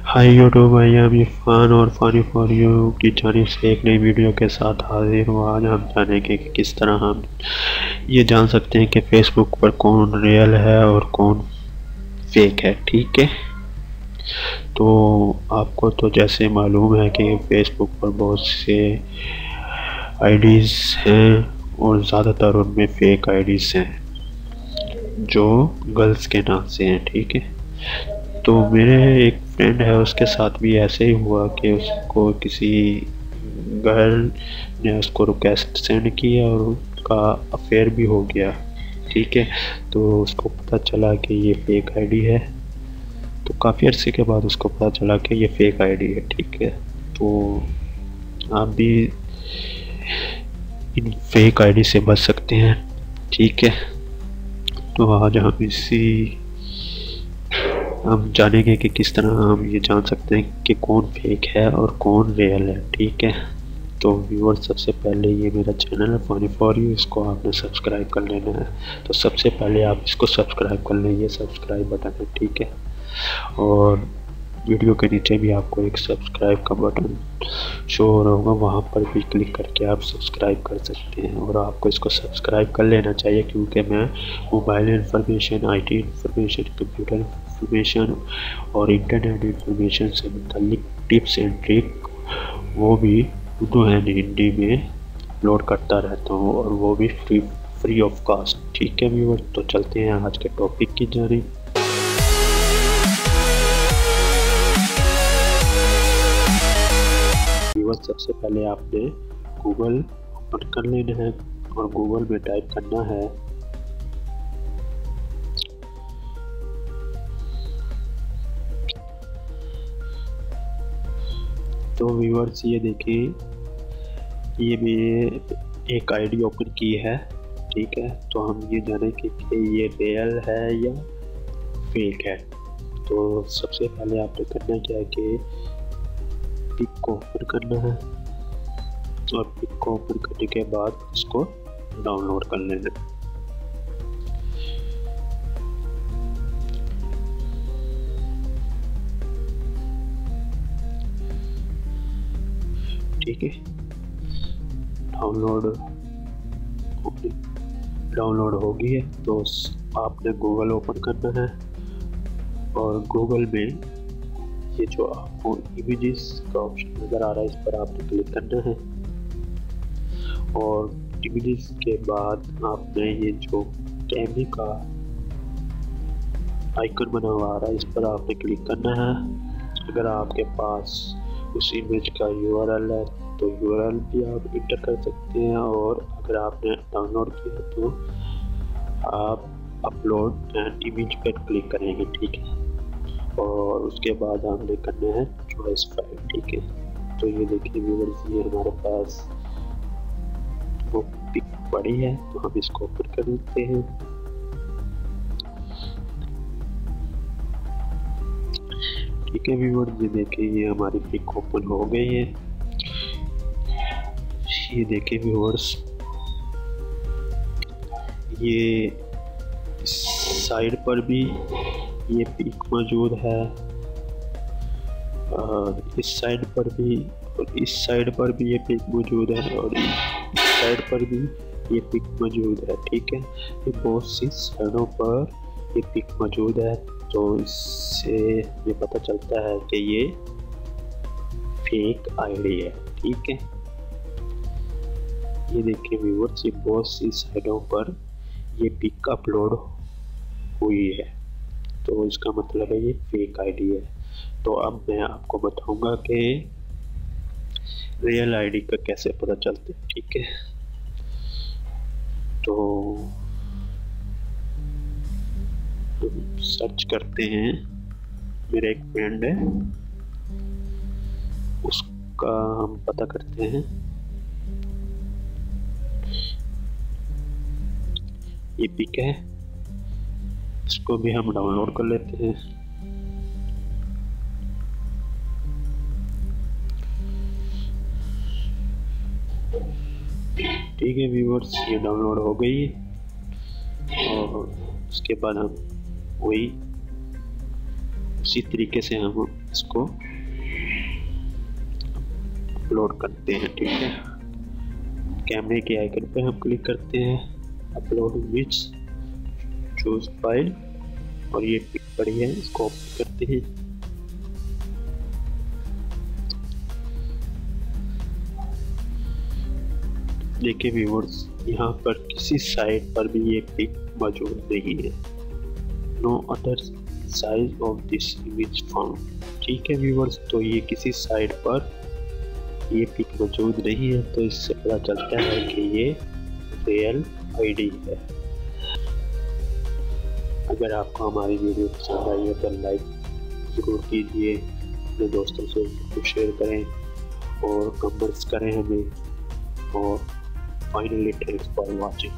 Hi YouTube, मैं am Irfan और funny for you की जानिब से एक नई वीडियो के साथ हाजिर हूँ। आज हम जानेंगे कि किस तरह हम ये जान सकते हैं कि फेसबुक पर कौन रियल है और कौन फेक है। ठीक है, तो आपको तो जैसे मालूम है कि फेसबुक पर बहुत से आईडीज़ हैं और ज़्यादातर उनमें फेक आईडीज़ हैं जो गर्ल्स के नाम से हैं। ठीक है, तो मेरे एक फ्रेंड है, उसके साथ भी ऐसे ही हुआ कि उसको किसी गर्ल ने उसको रिक्वेस्ट सेंड किया और उसका अफेयर भी हो गया। ठीक है, तो उसको पता चला कि ये फेक आईडी है। तो काफ़ी अर्से के बाद उसको पता चला कि ये फेक आईडी है। ठीक है, तो आप भी इन फेक आईडी से बच सकते हैं। ठीक है, तो आज हम जानेंगे कि किस तरह हम ये जान सकते हैं कि कौन फेक है और कौन रियल है। ठीक है, तो व्यूअर, सबसे पहले ये मेरा चैनल है फ़नी फॉर यू, इसको आपने सब्सक्राइब कर लेना है। तो सबसे पहले आप इसको सब्सक्राइब कर लें, ये सब्सक्राइब बटन है। ठीक है, और वीडियो के नीचे भी आपको एक सब्सक्राइब का बटन शो हो रहा होगा, वहाँ पर भी क्लिक करके आप सब्सक्राइब कर सकते हैं। और आपको इसको सब्सक्राइब कर लेना चाहिए क्योंकि मैं mobile information, IT information, computer information और इंटरनेट इंफॉर्मेशन से मुतल्लिक टिप्स एंड ट्रिक वो भी उर्दू एंड हिंदी में अपलोड करता रहता हूँ, और वो भी फ्री ऑफ कास्ट। ठीक है व्यूअर, तो चलते हैं आज के टॉपिक की जानिब। सबसे पहले आपने गूगल ओपन कर लेना है और गूगल में टाइप करना है तो व्यूअर्स, ये देखिए, ये मैंने एक आईडी ओपन की है। ठीक है, तो हम ये जानेंगे कि ये रियल है या फेक है। तो सबसे पहले आपने करना क्या है कि पिक को ओपन करना है और पिक को ओपन करने के बाद इसको डाउनलोड कर लेना है। ठीक है, डाउनलोड हो गई है। तो आपने गूगल ओपन करना है और गूगल में ये जो आपको इमेजेस का ऑप्शन नज़र आ रहा है, इस पर आपने क्लिक करना है। और इमेजेस के बाद आपने ये जो कैमरे का आइकन बना हुआ आ रहा है, इस पर आपने क्लिक करना है। अगर आपके पास उस इमेज का यूआरएल है तो यूआरएल भी आप इंटर कर सकते हैं, और अगर आपने डाउनलोड किया तो आप अपलोड एंड इमेज पर क्लिक करेंगे। ठीक है, और उसके बाद हमने करना है चॉइस फाइल। ठीक है, तो ये देखिए व्यूअर्स, ये हमारे पास वो पिक पड़ी है, तो हम इसको ओपन कर लेते हैं। ठीक है व्यूअर्स, ये देखिए, ये हमारी पिक ओपन हो गई है। ये देखिए व्यूअर्स, ये साइड पर भी ये पिक मौजूद है, इस साइड पर भी, और इस साइड पर भी ये पिक मौजूद है, और इस साइड पर भी ये पिक मौजूद है। ठीक है, ये बहुत सी साइडों पर ये पिक मौजूद है, तो इससे ये पता चलता है कि ये फेक आईडी है। ठीक है, ये देखिए व्यूअर्स, ये बहुत सी साइडों पर ये पिक अपलोड हुई है, तो इसका मतलब है ये फेक आईडी है। तो अब मैं आपको बताऊंगा कि रियल आईडी का कैसे पता चलता है। ठीक है, तो सर्च करते हैं। मेरा एक फ्रेंड है, उसका हम पता करते हैं। ये पिक है, इसको भी हम डाउनलोड कर लेते हैं। ठीक है व्यूअर्स, ये डाउनलोड हो गई, और उसके बाद हम वही उसी तरीके से हम इसको अपलोड करते हैं। ठीक है, कैमरे के आइकन पे हम क्लिक करते हैं, अपलोड इमेज, चूज फाइल, और ये पिक पड़ी है, इसको ओपन करते हैं। देखिए व्यूअर्स, यहाँ पर किसी साइट पर भी ये पिक मौजूद नहीं है। No other size of this image found. ठीक है व्यूअर्स, तो ये किसी साइट पर ये पिक मौजूद नहीं है, तो इससे पता चलता है कि ये रियल आईडी है। अगर आपको हमारी वीडियो पसंद आई है तो लाइक जरूर कीजिए, अपने दोस्तों से शेयर करें और कमेंट्स करें हमें। और फाइनली थैंक्स फॉर वॉचिंग।